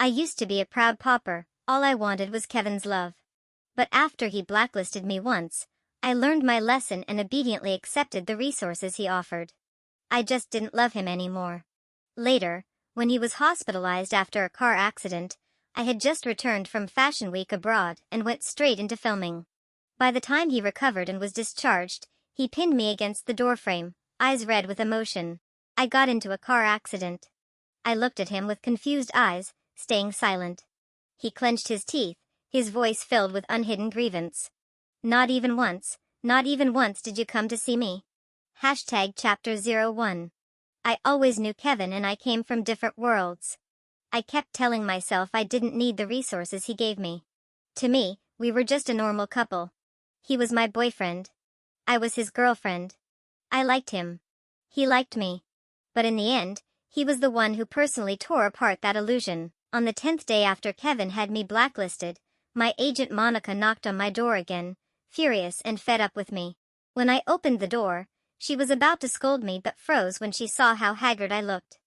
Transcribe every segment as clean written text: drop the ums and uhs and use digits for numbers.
I used to be a proud pauper, all I wanted was Kevin's love. But after he blacklisted me once, I learned my lesson and obediently accepted the resources he offered. I just didn't love him anymore. Later, when he was hospitalized after a car accident, I had just returned from Fashion Week abroad and went straight into filming. By the time he recovered and was discharged, he pinned me against the doorframe, eyes red with emotion. I got into a car accident. I looked at him with confused eyes, staying silent. He clenched his teeth, his voice filled with unhidden grievance. Not even once did you come to see me. #Chapter 01. I always knew Kevin and I came from different worlds. I kept telling myself I didn't need the resources he gave me. To me, we were just a normal couple. He was my boyfriend. I was his girlfriend. I liked him. He liked me. But in the end, he was the one who personally tore apart that illusion. On the 10th day after Kevin had me blacklisted, my agent Monica knocked on my door again, furious and fed up with me. When I opened the door, she was about to scold me but froze when she saw how haggard I looked.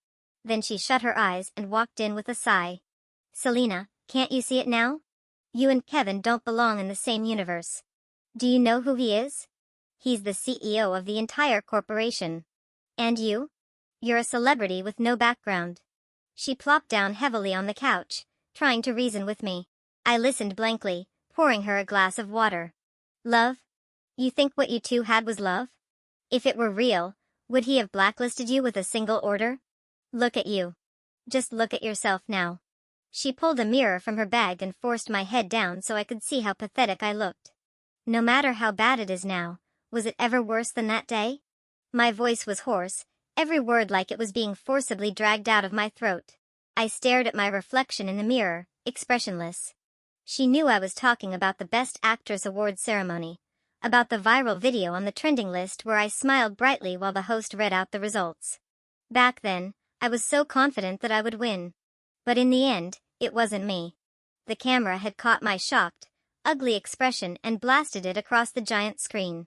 Then she shut her eyes and walked in with a sigh. "Selena, can't you see it now? You and Kevin don't belong in the same universe. Do you know who he is? He's the CEO of the entire corporation. And you? You're a celebrity with no background." She plopped down heavily on the couch, trying to reason with me. I listened blankly, pouring her a glass of water. "Love? You think what you two had was love? If it were real, would he have blacklisted you with a single order? Look at you. Just look at yourself now." She pulled a mirror from her bag and forced my head down so I could see how pathetic I looked. "No matter how bad it is now, was it ever worse than that day?" My voice was hoarse, every word like it was being forcibly dragged out of my throat. I stared at my reflection in the mirror, expressionless. She knew I was talking about the Best Actress Awards ceremony, about the viral video on the trending list where I smiled brightly while the host read out the results. Back then, I was so confident that I would win. But in the end, it wasn't me. The camera had caught my shocked, ugly expression and blasted it across the giant screen.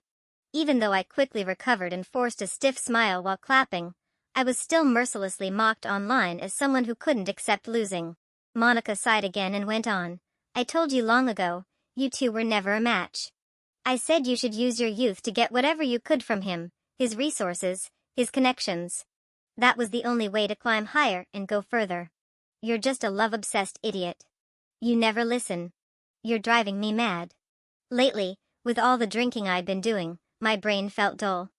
Even though I quickly recovered and forced a stiff smile while clapping, I was still mercilessly mocked online as someone who couldn't accept losing. Monica sighed again and went on. "I told you long ago, you two were never a match. I said you should use your youth to get whatever you could from him, his resources, his connections. That was the only way to climb higher and go further. You're just a love-obsessed idiot. You never listen. You're driving me mad." Lately, with all the drinking I'd been doing, my brain felt dull.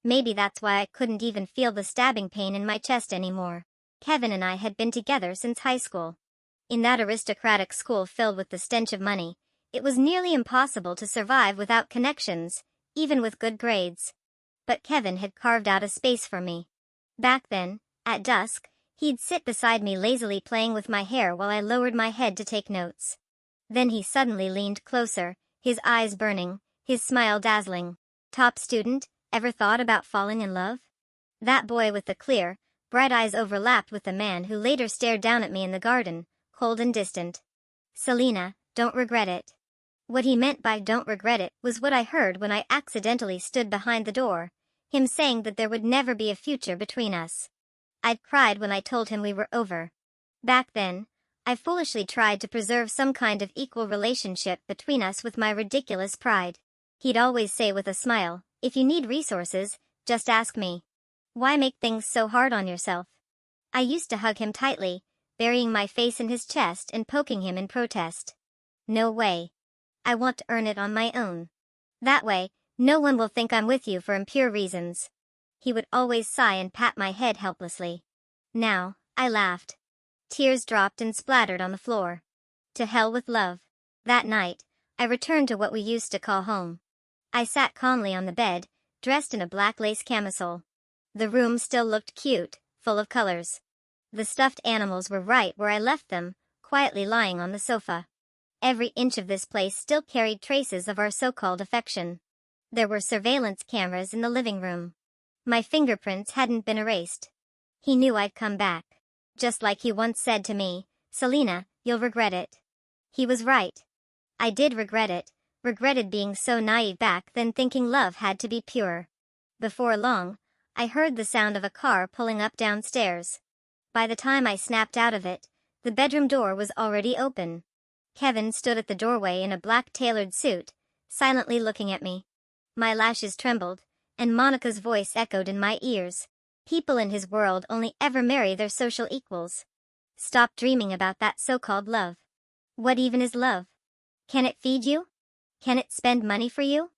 Maybe that's why I couldn't even feel the stabbing pain in my chest anymore. Kevin and I had been together since high school. In that aristocratic school filled with the stench of money, it was nearly impossible to survive without connections, even with good grades. But Kevin had carved out a space for me. Back then, at dusk, he'd sit beside me lazily playing with my hair while I lowered my head to take notes. Then he suddenly leaned closer, his eyes burning, his smile dazzling. "Top student, ever thought about falling in love?" That boy with the clear, bright eyes overlapped with the man who later stared down at me in the garden, cold and distant. "Selena, don't regret it." What he meant by "don't regret it" was what I heard when I accidentally stood behind the door, him saying that there would never be a future between us. I'd cried when I told him we were over. Back then, I foolishly tried to preserve some kind of equal relationship between us with my ridiculous pride. He'd always say with a smile, "If you need resources, just ask me. Why make things so hard on yourself?" I used to hug him tightly, burying my face in his chest and poking him in protest. "No way. I want to earn it on my own. That way, no one will think I'm with you for impure reasons." He would always sigh and pat my head helplessly. Now, I laughed. Tears dropped and splattered on the floor. To hell with love. That night, I returned to what we used to call home. I sat calmly on the bed, dressed in a black lace camisole. The room still looked cute, full of colors. The stuffed animals were right where I left them, quietly lying on the sofa. Every inch of this place still carried traces of our so-called affection. There were surveillance cameras in the living room. My fingerprints hadn't been erased. He knew I'd come back. Just like he once said to me, "Selena, you'll regret it." He was right. I did regret it, regretted being so naive back then, thinking love had to be pure. Before long, I heard the sound of a car pulling up downstairs. By the time I snapped out of it, The bedroom door was already open. Kevin stood at the doorway in a black tailored suit, silently looking at me. My lashes trembled, and Monica's voice echoed in my ears. People in his world only ever marry their social equals. Stop dreaming about that so-called love. What even is love? Can it feed you? Can it spend money for you?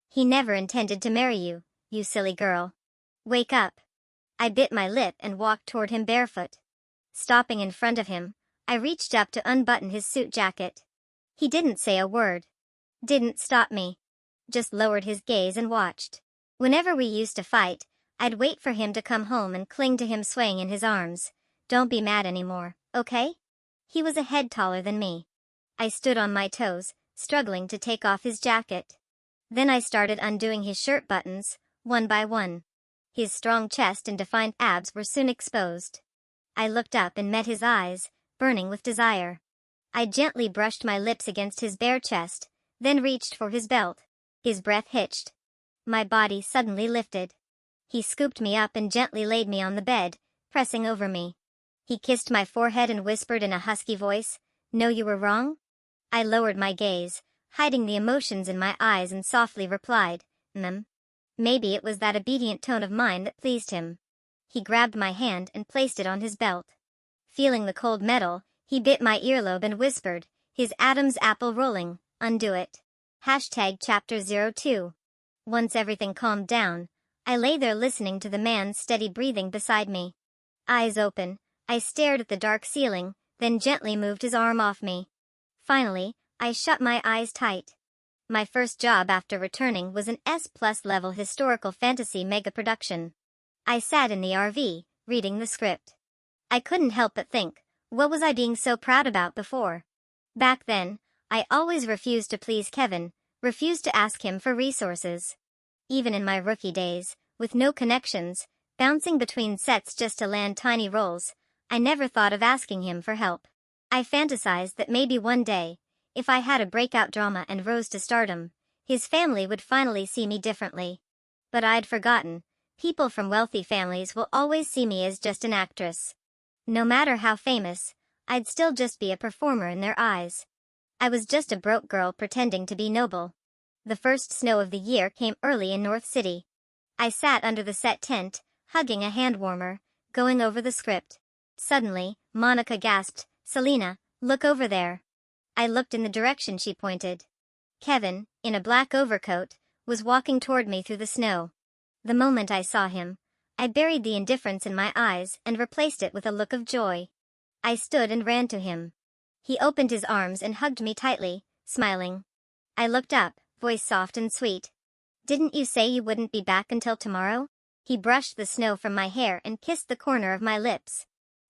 He never intended to marry you, you silly girl. Wake up. I bit my lip and walked toward him barefoot. Stopping in front of him, I reached up to unbutton his suit jacket. He didn't say a word. Didn't stop me. Just lowered his gaze and watched. Whenever we used to fight, I'd wait for him to come home and cling to him swaying in his arms. Don't be mad anymore, okay? He was a head taller than me. I stood on my toes, struggling to take off his jacket. Then I started undoing his shirt buttons, one by one. His strong chest and defined abs were soon exposed. I looked up and met his eyes, burning with desire. I gently brushed my lips against his bare chest, then reached for his belt. His breath hitched. My body suddenly lifted. He scooped me up and gently laid me on the bed, pressing over me. He kissed my forehead and whispered in a husky voice, "Know you were wrong?" I lowered my gaze, hiding the emotions in my eyes, and softly replied, Maybe it was that obedient tone of mine that pleased him. He grabbed my hand and placed it on his belt. Feeling the cold metal, he bit my earlobe and whispered, his Adam's apple rolling, "Undo it." Chapter 02. Once everything calmed down, I lay there listening to the man's steady breathing beside me. Eyes open, I stared at the dark ceiling, then gently moved his arm off me. Finally, I shut my eyes tight. My first job after returning was an S+ level historical fantasy mega production. I sat in the RV, reading the script. I couldn't help but think, what was I being so proud about before? Back then, I always refused to please Kevin, refused to ask him for resources. Even in my rookie days, with no connections, bouncing between sets just to land tiny roles, I never thought of asking him for help. I fantasized that maybe one day, if I had a breakout drama and rose to stardom, his family would finally see me differently. But I'd forgotten, people from wealthy families will always see me as just an actress. No matter how famous, I'd still just be a performer in their eyes. I was just a broke girl pretending to be noble. The first snow of the year came early in North City. I sat under the set tent, hugging a hand warmer, going over the script. Suddenly, Monica gasped, "Selena, look over there." I looked in the direction she pointed. Kevin, in a black overcoat, was walking toward me through the snow. The moment I saw him, I buried the indifference in my eyes and replaced it with a look of joy. I stood and ran to him. He opened his arms and hugged me tightly, smiling. I looked up, voice soft and sweet. "Didn't you say you wouldn't be back until tomorrow?" He brushed the snow from my hair and kissed the corner of my lips.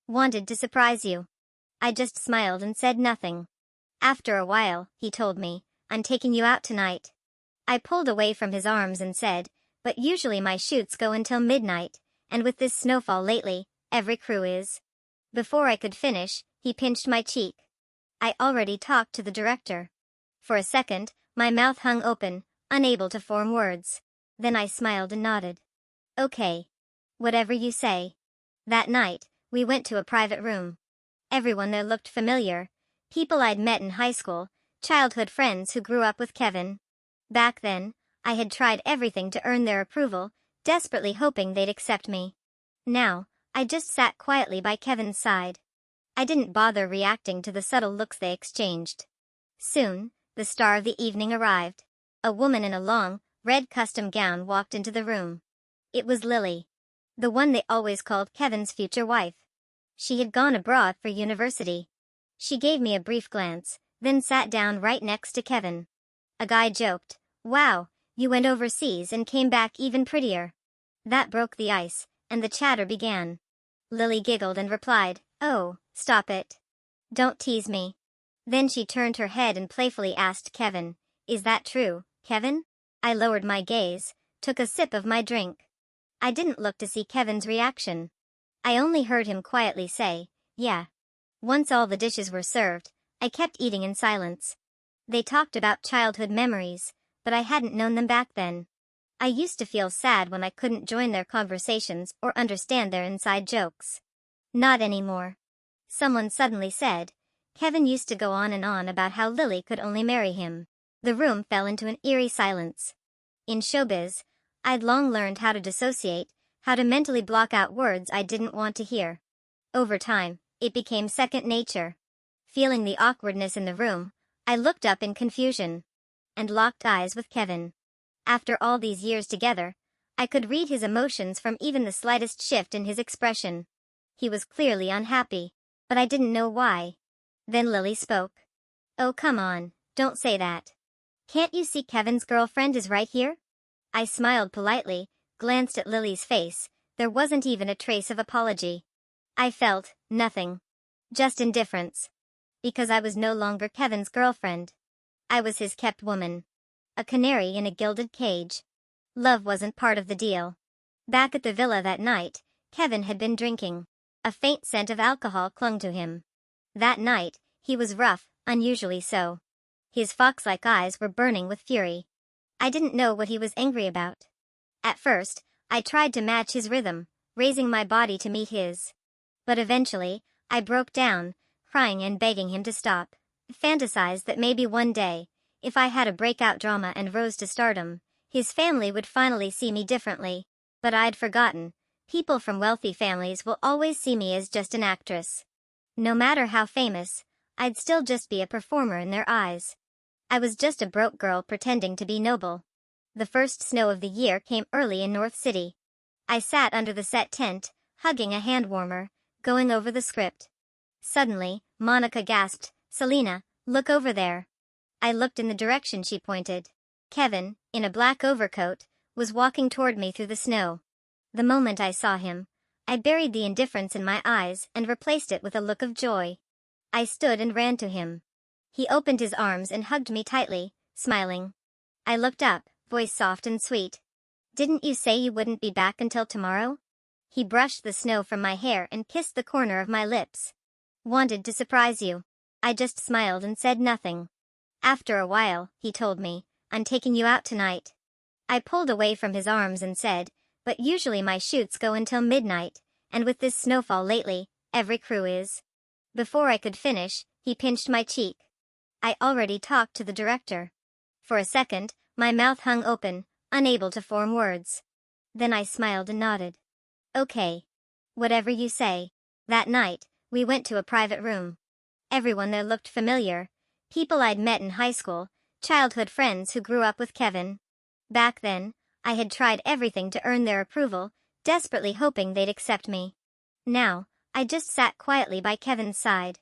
"Wanted to surprise you." I just smiled and said nothing. "After a while," he told me, "I'm taking you out tonight." I pulled away from his arms and said, "But usually my shoots go until midnight, and with this snowfall lately, every crew is." Before I could finish, he pinched my cheek. I already talked to the director. For a second, my mouth hung open, unable to form words. Then I smiled and nodded. "Okay. Whatever you say." That night, we went to a private room. Everyone there looked familiar. People I'd met in high school, childhood friends who grew up with Kevin. Back then, I had tried everything to earn their approval, desperately hoping they'd accept me. Now, I just sat quietly by Kevin's side. I didn't bother reacting to the subtle looks they exchanged. Soon, the star of the evening arrived. A woman in a long, red custom gown walked into the room. It was Lily. The one they always called Kevin's future wife. She had gone abroad for university. She gave me a brief glance, then sat down right next to Kevin. A guy joked, "Wow, you went overseas and came back even prettier." That broke the ice, and the chatter began. Lily giggled and replied, "Oh, stop it. Don't tease me." Then she turned her head and playfully asked Kevin, "Is that true, Kevin?" I lowered my gaze, took a sip of my drink. I didn't look to see Kevin's reaction. I only heard him quietly say, "Yeah." Once all the dishes were served, I kept eating in silence. They talked about childhood memories, but I hadn't known them back then. I used to feel sad when I couldn't join their conversations or understand their inside jokes. Not anymore. Someone suddenly said, Kevin used to go on and on about how Lily could only marry him. The room fell into an eerie silence. In showbiz, I'd long learned how to dissociate, how to mentally block out words I didn't want to hear. Over time, it became second nature. Feeling the awkwardness in the room, I looked up in confusion and locked eyes with Kevin. After all these years together, I could read his emotions from even the slightest shift in his expression. He was clearly unhappy, but I didn't know why. Then Lily spoke. Oh, come on, don't say that. Can't you see Kevin's girlfriend is right here? I smiled politely, glanced at Lily's face. There wasn't even a trace of apology. I felt nothing. Just indifference. Because I was no longer Kevin's girlfriend. I was his kept woman. A canary in a gilded cage. Love wasn't part of the deal. Back at the villa that night, Kevin had been drinking. A faint scent of alcohol clung to him. That night, he was rough, unusually so. His fox-like eyes were burning with fury. I didn't know what he was angry about. At first, I tried to match his rhythm, raising my body to meet his. But eventually, I broke down, crying and begging him to stop. Fantasized that maybe one day, if I had a breakout drama and rose to stardom, his family would finally see me differently. But I'd forgotten. People from wealthy families will always see me as just an actress. No matter how famous, I'd still just be a performer in their eyes. I was just a broke girl pretending to be noble. The first snow of the year came early in North City. I sat under the set tent, hugging a hand warmer, going over the script. Suddenly, Monica gasped, Selena, look over there. I looked in the direction she pointed. Kevin, in a black overcoat, was walking toward me through the snow. The moment I saw him, I buried the indifference in my eyes and replaced it with a look of joy. I stood and ran to him. He opened his arms and hugged me tightly, smiling. I looked up, voice soft and sweet. Didn't you say you wouldn't be back until tomorrow? He brushed the snow from my hair and kissed the corner of my lips. Wanted to surprise you. I just smiled and said nothing. After a while, he told me, I'm taking you out tonight. I pulled away from his arms and said, but usually my shoots go until midnight, and with this snowfall lately, every crew is. Before I could finish, he pinched my cheek. I already talked to the director. For a second, my mouth hung open, unable to form words. Then I smiled and nodded. Okay. Whatever you say. That night, we went to a private room. Everyone there looked familiar. People I'd met in high school, childhood friends who grew up with Kevin. Back then, I had tried everything to earn their approval, desperately hoping they'd accept me. Now, I just sat quietly by Kevin's side.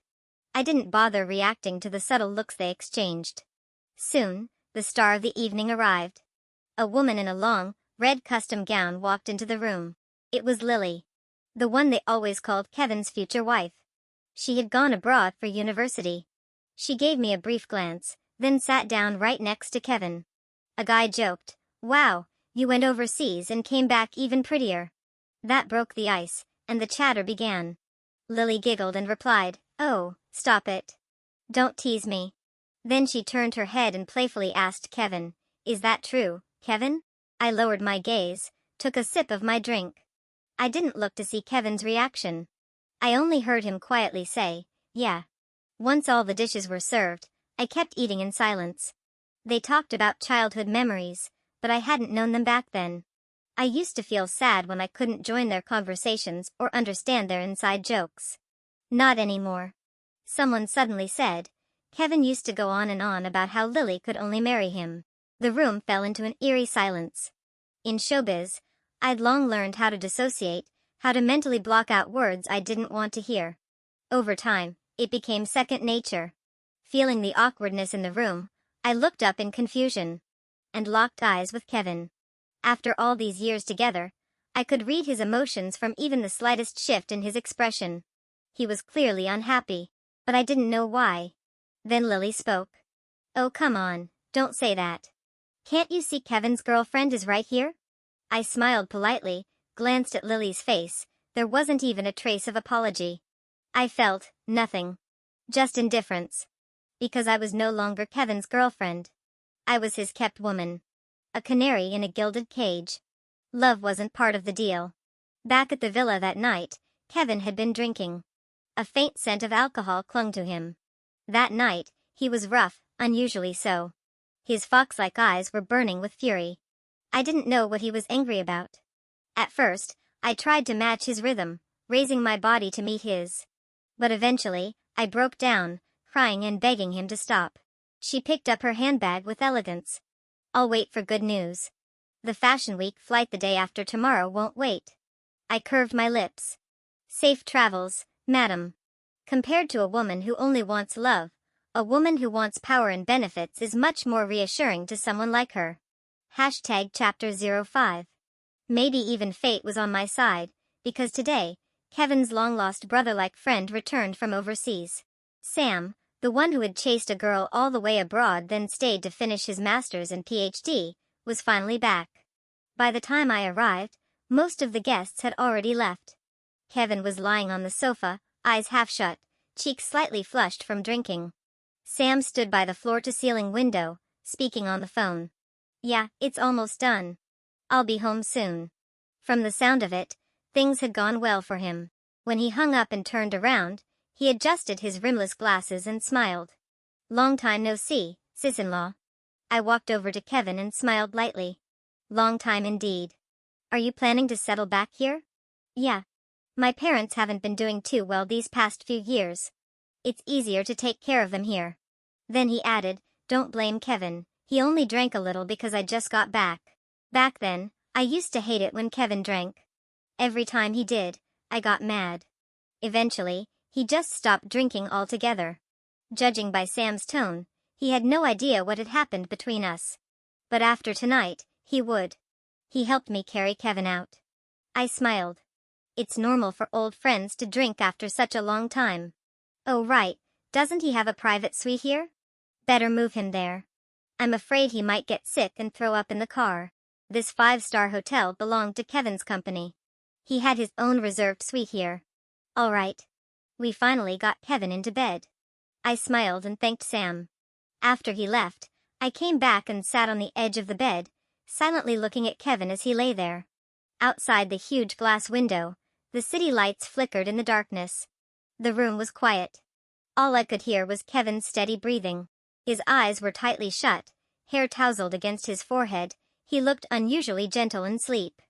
I didn't bother reacting to the subtle looks they exchanged. Soon, the star of the evening arrived. A woman in a long, red custom gown walked into the room. It was Lily. The one they always called Kevin's future wife. She had gone abroad for university. She gave me a brief glance, then sat down right next to Kevin. A guy joked, Wow, you went overseas and came back even prettier. That broke the ice, and the chatter began. Lily giggled and replied, Oh, stop it. Don't tease me. Then she turned her head and playfully asked Kevin, Is that true, Kevin? I lowered my gaze, took a sip of my drink. I didn't look to see Kevin's reaction. I only heard him quietly say, Yeah. Once all the dishes were served, I kept eating in silence. They talked about childhood memories, but I hadn't known them back then. I used to feel sad when I couldn't join their conversations or understand their inside jokes. Not anymore. Someone suddenly said, Kevin used to go on and on about how Lily could only marry him. The room fell into an eerie silence. In showbiz, I'd long learned how to dissociate, how to mentally block out words I didn't want to hear. Over time, it became second nature. Feeling the awkwardness in the room, I looked up in confusion and locked eyes with Kevin. After all these years together, I could read his emotions from even the slightest shift in his expression. He was clearly unhappy, but I didn't know why. Then Lily spoke. Oh, come on, don't say that. Can't you see Kevin's girlfriend is right here? I smiled politely, glanced at Lily's face. There wasn't even a trace of apology. I felt nothing. Just indifference. Because I was no longer Kevin's girlfriend. I was his kept woman. A canary in a gilded cage. Love wasn't part of the deal. Back at the villa that night, Kevin had been drinking. A faint scent of alcohol clung to him. That night, he was rough, unusually so. His fox-like eyes were burning with fury. I didn't know what he was angry about. At first, I tried to match his rhythm, raising my body to meet his. But eventually, I broke down, crying and begging him to stop. She picked up her handbag with elegance. I'll wait for good news. The Fashion Week flight the day after tomorrow won't wait. I curved my lips. Safe travels, madam. Compared to a woman who only wants love, a woman who wants power and benefits is much more reassuring to someone like her. Chapter 05. Maybe even fate was on my side, because today, Kevin's long-lost brother-like friend returned from overseas. Sam, the one who had chased a girl all the way abroad then stayed to finish his master's and PhD, was finally back. By the time I arrived, most of the guests had already left. Kevin was lying on the sofa, eyes half shut, cheeks slightly flushed from drinking. Sam stood by the floor-to-ceiling window, speaking on the phone. Yeah, it's almost done. I'll be home soon. From the sound of it, things had gone well for him. When he hung up and turned around, he adjusted his rimless glasses and smiled. Long time no see, sis-in-law. I walked over to Kevin and smiled lightly. Long time indeed. Are you planning to settle back here? Yeah. My parents haven't been doing too well these past few years. It's easier to take care of them here. Then he added, don't blame Kevin, he only drank a little because I just got back. Back then, I used to hate it when Kevin drank. Every time he did, I got mad. Eventually, he just stopped drinking altogether. Judging by Sam's tone, he had no idea what had happened between us. But after tonight, he would. He helped me carry Kevin out. I smiled. It's normal for old friends to drink after such a long time. Oh right, doesn't he have a private suite here? Better move him there. I'm afraid he might get sick and throw up in the car. This 5-star hotel belonged to Kevin's company. He had his own reserved suite here. All right. We finally got Kevin into bed. I smiled and thanked Sam. After he left, I came back and sat on the edge of the bed, silently looking at Kevin as he lay there. Outside the huge glass window, the city lights flickered in the darkness. The room was quiet. All I could hear was Kevin's steady breathing. His eyes were tightly shut, hair tousled against his forehead. He looked unusually gentle in sleep.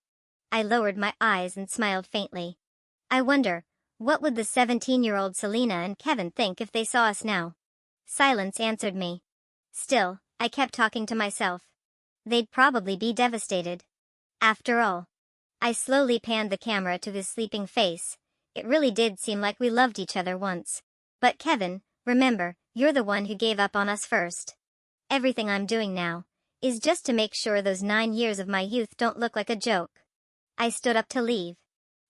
I lowered my eyes and smiled faintly. I wonder, what would the 17-year-old Selena and Kevin think if they saw us now? Silence answered me. Still, I kept talking to myself. They'd probably be devastated. After all. I slowly panned the camera to his sleeping face. It really did seem like we loved each other once. But Kevin, remember, you're the one who gave up on us first. Everything I'm doing now is just to make sure those 9 years of my youth don't look like a joke. I stood up to leave.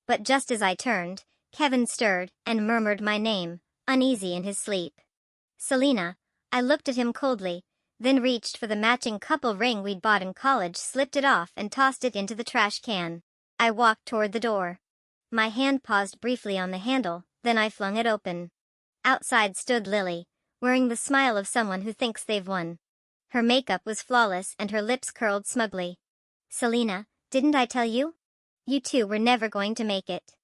But just as I turned, Kevin stirred and murmured my name, uneasy in his sleep. Selena. I looked at him coldly, then reached for the matching couple ring we'd bought in college, slipped it off and tossed it into the trash can. I walked toward the door. My hand paused briefly on the handle, then I flung it open. Outside stood Lily, wearing the smile of someone who thinks they've won. Her makeup was flawless and her lips curled smugly. Selena, didn't I tell you? You two were never going to make it.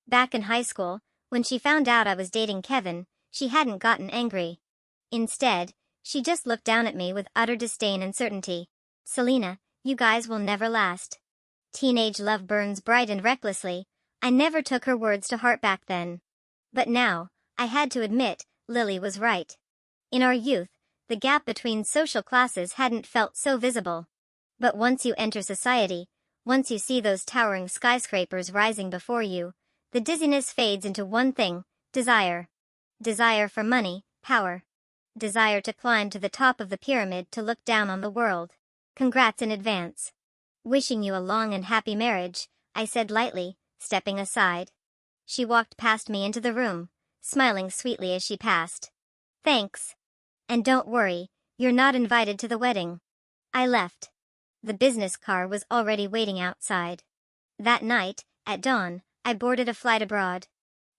Back in high school, when she found out I was dating Kevin, she hadn't gotten angry. Instead, she just looked down at me with utter disdain and certainty. Selena, you guys will never last. Teenage love burns bright and recklessly. I never took her words to heart back then. But now, I had to admit, Lily was right. In our youth, the gap between social classes hadn't felt so visible. But once you enter society, once you see those towering skyscrapers rising before you, the dizziness fades into one thing: desire. Desire for money, power. Desire to climb to the top of the pyramid to look down on the world. Congrats in advance. Wishing you a long and happy marriage, I said lightly, stepping aside. She walked past me into the room, smiling sweetly as she passed. Thanks. And don't worry, you're not invited to the wedding. I left. The business car was already waiting outside. That night, at dawn, I boarded a flight abroad.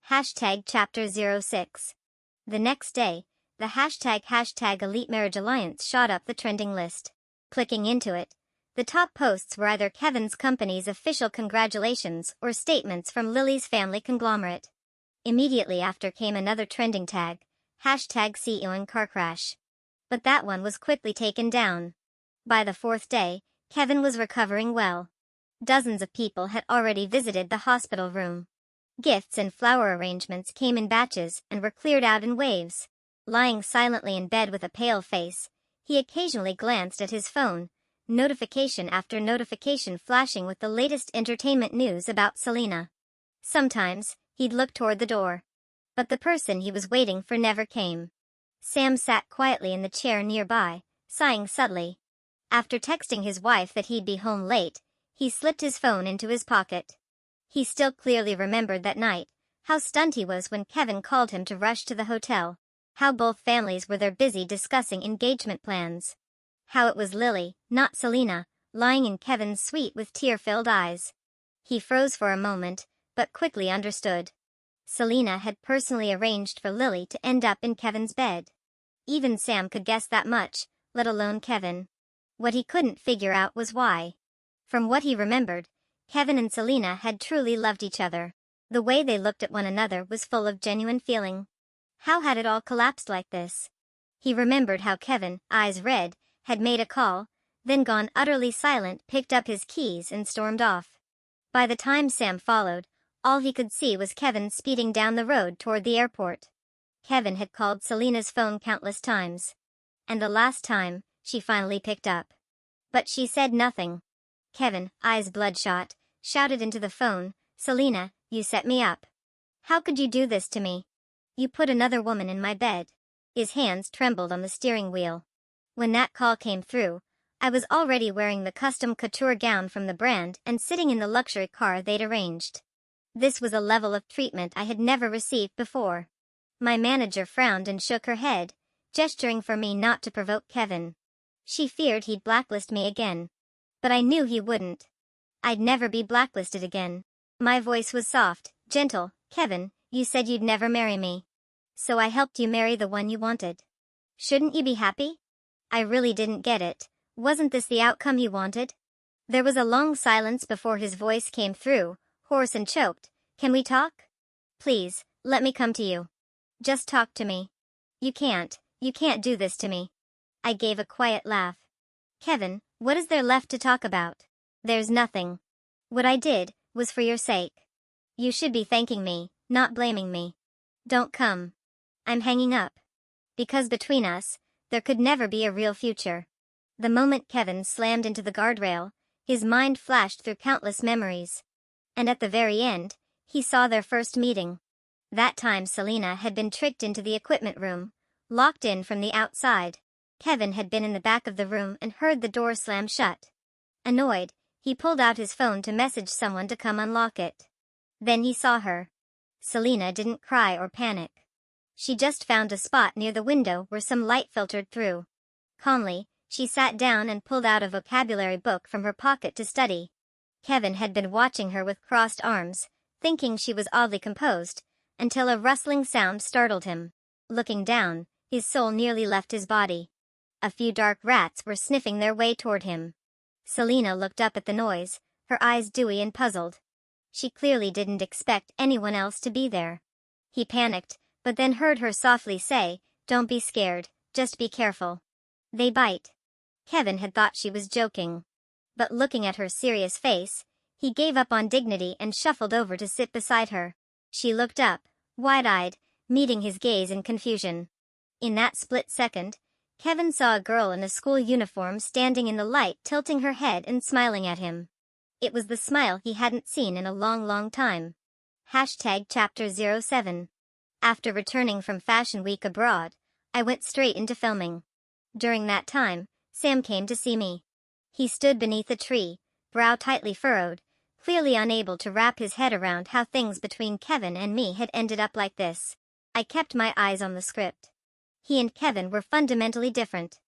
Chapter 06. The next day, the hashtag Elite Marriage Alliance shot up the trending list. Clicking into it, the top posts were either Kevin's company's official congratulations or statements from Lily's family conglomerate. Immediately after came another trending tag, #CEO in car crash. But that one was quickly taken down. By the fourth day, Kevin was recovering well. Dozens of people had already visited the hospital room. Gifts and flower arrangements came in batches and were cleared out in waves. Lying silently in bed with a pale face, he occasionally glanced at his phone, notification after notification flashing with the latest entertainment news about Selena. Sometimes, he'd look toward the door. But the person he was waiting for never came. Sam sat quietly in the chair nearby, sighing subtly. After texting his wife that he'd be home late, he slipped his phone into his pocket. He still clearly remembered that night, how stunned he was when Kevin called him to rush to the hotel, how both families were there busy discussing engagement plans. How it was Lily, not Selena, lying in Kevin's suite with tear-filled eyes. He froze for a moment, but quickly understood. Selena had personally arranged for Lily to end up in Kevin's bed. Even Sam could guess that much, let alone Kevin. What he couldn't figure out was why. From what he remembered, Kevin and Selena had truly loved each other. The way they looked at one another was full of genuine feeling. How had it all collapsed like this? He remembered how Kevin, eyes red, had made a call, then gone utterly silent, picked up his keys and stormed off. By the time Sam followed, all he could see was Kevin speeding down the road toward the airport. Kevin had called Selena's phone countless times. And the last time, she finally picked up. But she said nothing. Kevin, eyes bloodshot, shouted into the phone, "Selena, you set me up. How could you do this to me? You put another woman in my bed." His hands trembled on the steering wheel. When that call came through, I was already wearing the custom couture gown from the brand and sitting in the luxury car they'd arranged. This was a level of treatment I had never received before. My manager frowned and shook her head, gesturing for me not to provoke Kevin. She feared he'd blacklist me again. But I knew he wouldn't. I'd never be blacklisted again. My voice was soft, gentle. "Kevin, you said you'd never marry me. So I helped you marry the one you wanted. Shouldn't you be happy?" I really didn't get it. Wasn't this the outcome he wanted? There was a long silence before his voice came through, hoarse and choked. "Can we talk? Please, let me come to you. Just talk to me. You can't do this to me." I gave a quiet laugh. "Kevin, what is there left to talk about? There's nothing. What I did was for your sake. You should be thanking me, not blaming me. Don't come. I'm hanging up. Because between us, there could never be a real future." The moment Kevin slammed into the guardrail, his mind flashed through countless memories. And at the very end, he saw their first meeting. That time Selena had been tricked into the equipment room, locked in from the outside. Kevin had been in the back of the room and heard the door slam shut. Annoyed, he pulled out his phone to message someone to come unlock it. Then he saw her. Selena didn't cry or panic. She just found a spot near the window where some light filtered through. Calmly, she sat down and pulled out a vocabulary book from her pocket to study. Kevin had been watching her with crossed arms, thinking she was oddly composed, until a rustling sound startled him. Looking down, his soul nearly left his body. A few dark rats were sniffing their way toward him. Selena looked up at the noise, her eyes dewy and puzzled. She clearly didn't expect anyone else to be there. He panicked, but then heard her softly say, "Don't be scared, just be careful. They bite." Kevin had thought she was joking. But looking at her serious face, he gave up on dignity and shuffled over to sit beside her. She looked up, wide-eyed, meeting his gaze in confusion. In that split second, Kevin saw a girl in a school uniform standing in the light, tilting her head and smiling at him. It was the smile he hadn't seen in a long time. #Chapter 07. After returning from Fashion Week abroad, I went straight into filming. During that time, Sam came to see me. He stood beneath a tree, brow tightly furrowed, clearly unable to wrap his head around how things between Kevin and me had ended up like this. I kept my eyes on the script. He and Kevin were fundamentally different.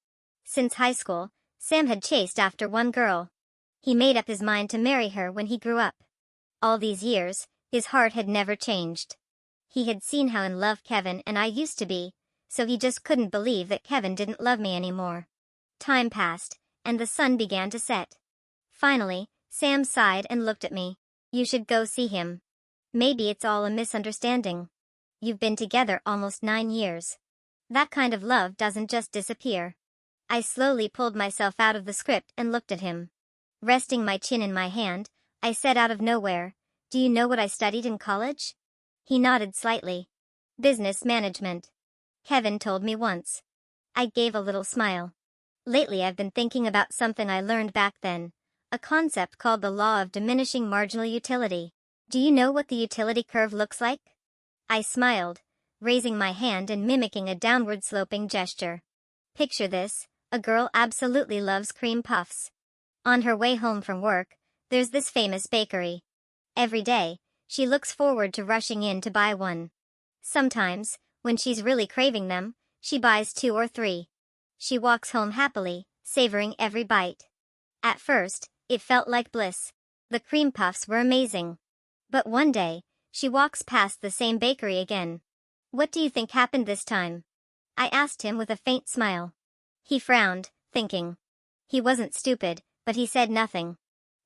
Since high school, Sam had chased after one girl. He made up his mind to marry her when he grew up. All these years, his heart had never changed. He had seen how in love Kevin and I used to be, so he just couldn't believe that Kevin didn't love me anymore. Time passed, and the sun began to set. Finally, Sam sighed and looked at me. "You should go see him. Maybe it's all a misunderstanding." You've been together almost 9 years. That kind of love doesn't just disappear. I slowly pulled myself out of the script and looked at him. Resting my chin in my hand, I said out of nowhere, "Do you know what I studied in college?" He nodded slightly. "Business management. Kevin told me once." I gave a little smile. Lately I've been thinking about something I learned back then, a concept called the law of diminishing marginal utility. Do you know what the utility curve looks like? I smiled, raising my hand and mimicking a downward sloping gesture. Picture this, a girl absolutely loves cream puffs. On her way home from work, there's this famous bakery. Every day, she looks forward to rushing in to buy one. Sometimes, when she's really craving them, she buys 2 or 3. She walks home happily, savoring every bite. At first, it felt like bliss. The cream puffs were amazing. But one day, she walks past the same bakery again. What do you think happened this time? I asked him with a faint smile. He frowned, thinking. He wasn't stupid, but he said nothing.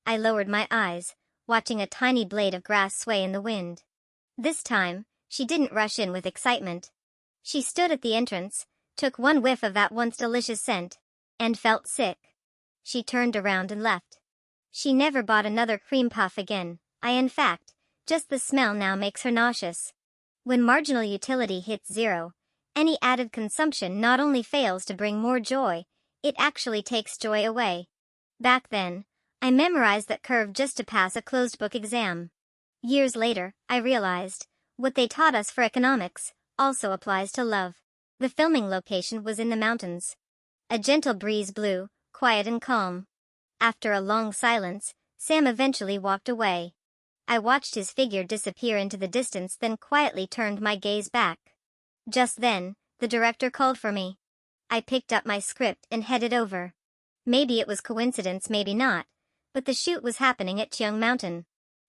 I lowered my eyes, watching a tiny blade of grass sway in the wind. This time, she didn't rush in with excitement. She stood at the entrance, took one whiff of that once delicious scent, and felt sick. She turned around and left. She never bought another cream puff again. In fact, just the smell now makes her nauseous. When marginal utility hits zero, any added consumption not only fails to bring more joy, it actually takes joy away. Back then, I memorized that curve just to pass a closed book exam. Years later, I realized, what they taught us for economics also applies to love. The filming location was in the mountains. A gentle breeze blew, quiet and calm. After a long silence, Sam eventually walked away. I watched his figure disappear into the distance, then quietly turned my gaze back. Just then, the director called for me. I picked up my script and headed over. Maybe it was coincidence, maybe not, but the shoot was happening at Cheung Mountain.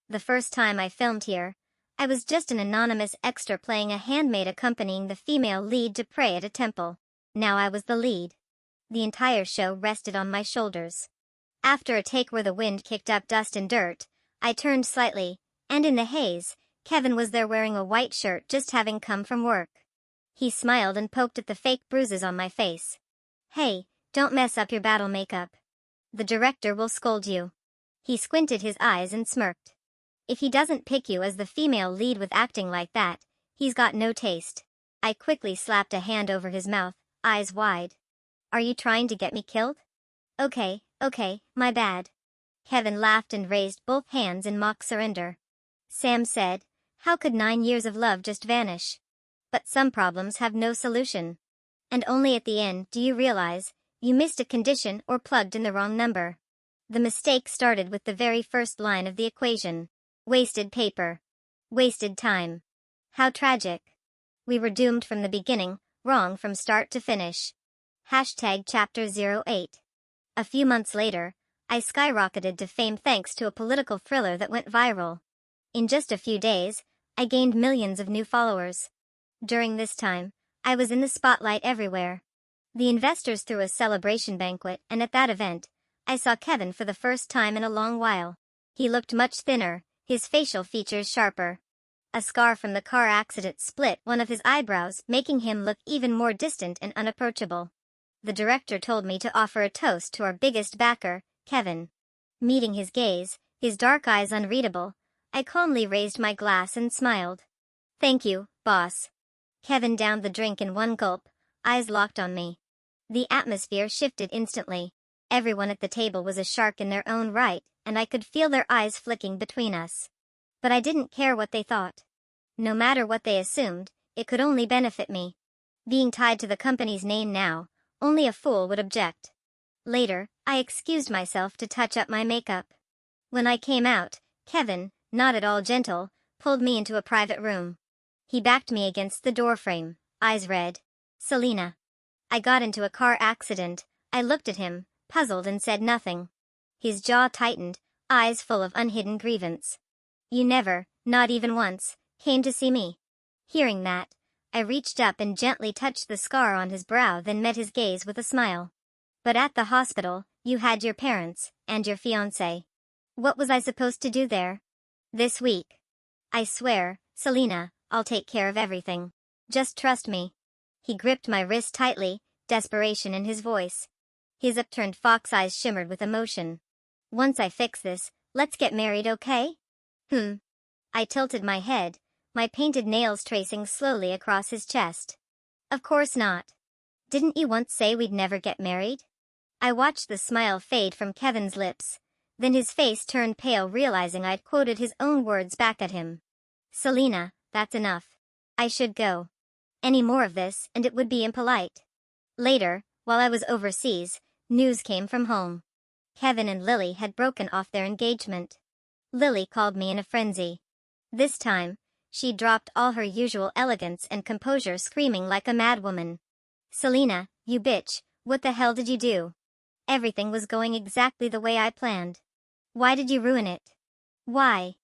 The first time I filmed here, I was just an anonymous extra playing a handmaid accompanying the female lead to pray at a temple. Now I was the lead. The entire show rested on my shoulders. After a take where the wind kicked up dust and dirt, I turned slightly, and in the haze, Kevin was there wearing a white shirt, just having come from work. He smiled and poked at the fake bruises on my face. "Hey, don't mess up your battle makeup. The director will scold you." He squinted his eyes and smirked. "If he doesn't pick you as the female lead with acting like that, he's got no taste." I quickly slapped a hand over his mouth, eyes wide. "Are you trying to get me killed?" Okay, my bad." Kevin laughed and raised both hands in mock surrender. Sam said, "How could 9 years of love just vanish? But some problems have no solution. And only at the end do you realize you missed a condition or plugged in the wrong number." The mistake started with the very first line of the equation. Wasted paper. Wasted time. How tragic. We were doomed from the beginning, wrong from start to finish. #Chapter 08. A few months later, I skyrocketed to fame thanks to a political thriller that went viral. In just a few days, I gained millions of new followers. During this time, I was in the spotlight everywhere. The investors threw a celebration banquet, and at that event, I saw Kevin for the first time in a long while. He looked much thinner, his facial features sharper. A scar from the car accident split one of his eyebrows, making him look even more distant and unapproachable. The director told me to offer a toast to our biggest backer, Kevin. Meeting his gaze, his dark eyes unreadable, I calmly raised my glass and smiled. "Thank you, boss." Kevin downed the drink in one gulp, eyes locked on me. The atmosphere shifted instantly. Everyone at the table was a shark in their own right, and I could feel their eyes flicking between us. But I didn't care what they thought. No matter what they assumed, it could only benefit me. Being tied to the company's name now, only a fool would object. Later, I excused myself to touch up my makeup. When I came out, Kevin, not at all gentle, pulled me into a private room. He backed me against the doorframe, eyes red. "Selena. I got into a car accident." I looked at him, puzzled, and said nothing. His jaw tightened, eyes full of unhidden grievance. "You never, not even once, came to see me." Hearing that, I reached up and gently touched the scar on his brow, then met his gaze with a smile. "But at the hospital, you had your parents, and your fiancé. What was I supposed to do there?" "This week. I swear, Selena, I'll take care of everything. Just trust me. He gripped my wrist tightly, desperation in his voice. His upturned fox eyes shimmered with emotion. Once I fix this, let's get married, okay? I tilted my head, my painted nails tracing slowly across his chest. Of course not. Didn't you once say we'd never get married? I watched the smile fade from Kevin's lips. Then his face turned pale, realizing I'd quoted his own words back at him. Selena, that's enough. I should go. Any more of this, and it would be impolite. Later, while I was overseas, news came from home. Kevin and Lily had broken off their engagement. Lily called me in a frenzy. This time, she dropped all her usual elegance and composure, screaming like a madwoman. Selena, you bitch, what the hell did you do? Everything was going exactly the way I planned. Why did you ruin it? Why?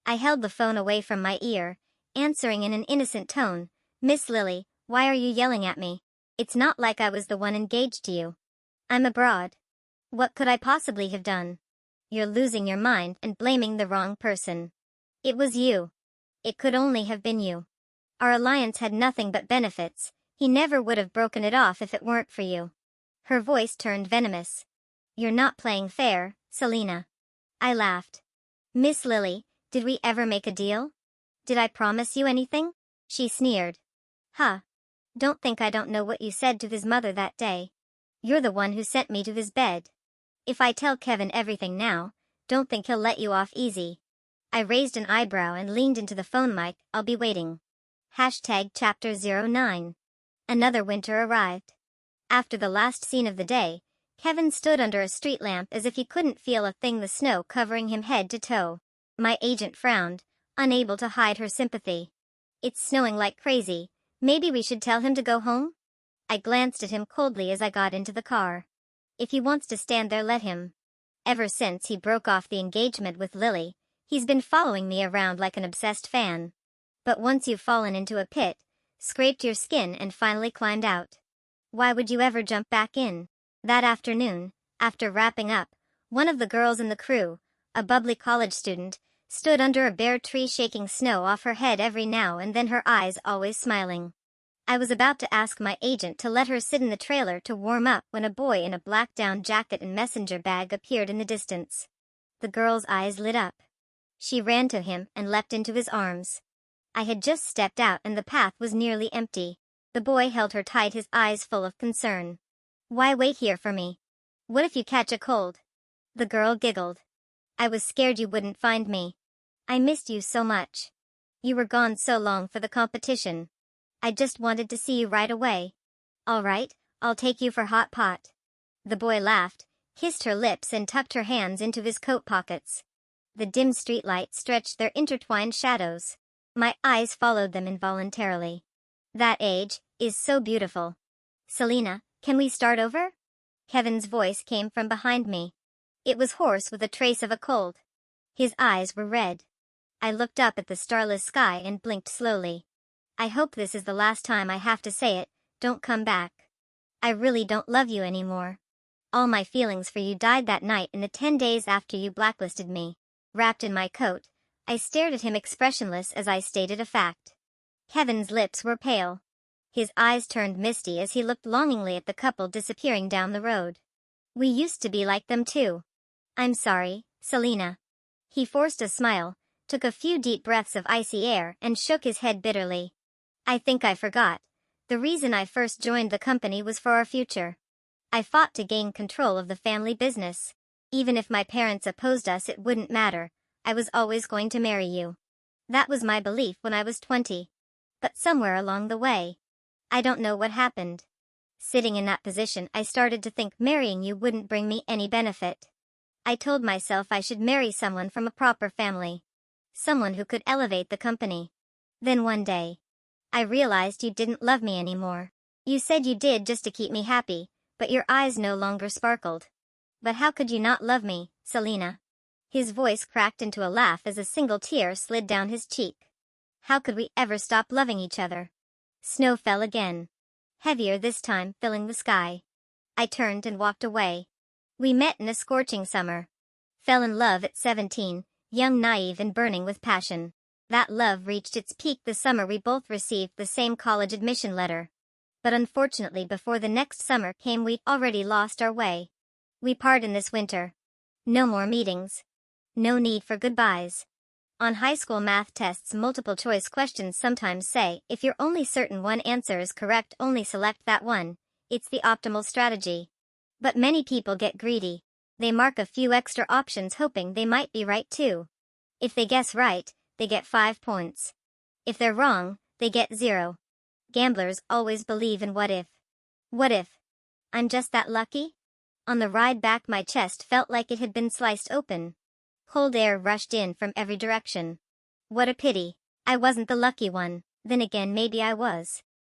I held the phone away from my ear, answering in an innocent tone, Miss Lily, why are you yelling at me? It's not like I was the one engaged to you. I'm abroad. What could I possibly have done? You're losing your mind and blaming the wrong person. It was you. It could only have been you. Our alliance had nothing but benefits. He never would have broken it off if it weren't for you. Her voice turned venomous. You're not playing fair, Selena. I laughed. Miss Lily, did we ever make a deal? Did I promise you anything? She sneered. Huh. Don't think I don't know what you said to his mother that day. You're the one who sent me to his bed. If I tell Kevin everything now, don't think he'll let you off easy. I raised an eyebrow and leaned into the phone mic. I'll be waiting. #Chapter 09. Another winter arrived. After the last scene of the day, Kevin stood under a street lamp as if he couldn't feel a thing, the snow covering him head to toe. My agent frowned, unable to hide her sympathy. It's snowing like crazy. Maybe we should tell him to go home? I glanced at him coldly as I got into the car. If he wants to stand there, let him. Ever since he broke off the engagement with Lily, he's been following me around like an obsessed fan. But once you've fallen into a pit, scraped your skin and finally climbed out, why would you ever jump back in? That afternoon, after wrapping up, one of the girls in the crew, a bubbly college student, stood under a bare tree shaking snow off her head every now and then, her eyes always smiling. I was about to ask my agent to let her sit in the trailer to warm up when a boy in a black down jacket and messenger bag appeared in the distance. The girl's eyes lit up. She ran to him and leapt into his arms. I had just stepped out and the path was nearly empty. The boy held her tight, his eyes full of concern. Why wait here for me? What if you catch a cold? The girl giggled. I was scared you wouldn't find me. I missed you so much. You were gone so long for the competition. I just wanted to see you right away. All right, I'll take you for hot pot. The boy laughed, kissed her lips and tucked her hands into his coat pockets. The dim streetlight stretched their intertwined shadows. My eyes followed them involuntarily. That age is so beautiful. Selena, can we start over? Kevin's voice came from behind me. It was hoarse with a trace of a cold. His eyes were red. I looked up at the starless sky and blinked slowly. I hope this is the last time I have to say it, don't come back. I really don't love you anymore. All my feelings for you died that night in the 10 days after you blacklisted me. Wrapped in my coat, I stared at him expressionless as I stated a fact. Kevin's lips were pale. His eyes turned misty as he looked longingly at the couple disappearing down the road. We used to be like them too. I'm sorry, Selena. He forced a smile, took a few deep breaths of icy air and shook his head bitterly. I think I forgot. The reason I first joined the company was for our future. I fought to gain control of the family business. Even if my parents opposed us, it wouldn't matter. I was always going to marry you. That was my belief when I was 20. But somewhere along the way, I don't know what happened. Sitting in that position, I started to think marrying you wouldn't bring me any benefit. I told myself I should marry someone from a proper family. Someone who could elevate the company. Then one day, I realized you didn't love me anymore. You said you did just to keep me happy, but your eyes no longer sparkled. But how could you not love me, Selena? His voice cracked into a laugh as a single tear slid down his cheek. How could we ever stop loving each other? Snow fell again. Heavier this time, filling the sky. I turned and walked away. We met in a scorching summer. Fell in love at 17, young, naive and burning with passion. That love reached its peak the summer we both received the same college admission letter. But unfortunately before the next summer came we'd already lost our way. We part in this winter. No more meetings. No need for goodbyes. On high school math tests multiple choice questions sometimes say, if you're only certain one answer is correct only select that one. It's the optimal strategy. But many people get greedy. They mark a few extra options hoping they might be right too. If they guess right, they get 5 points. If they're wrong, they get 0. Gamblers always believe in what if. What if I'm just that lucky? On the ride back my chest felt like it had been sliced open. Cold air rushed in from every direction. What a pity. I wasn't the lucky one. Then again maybe I was.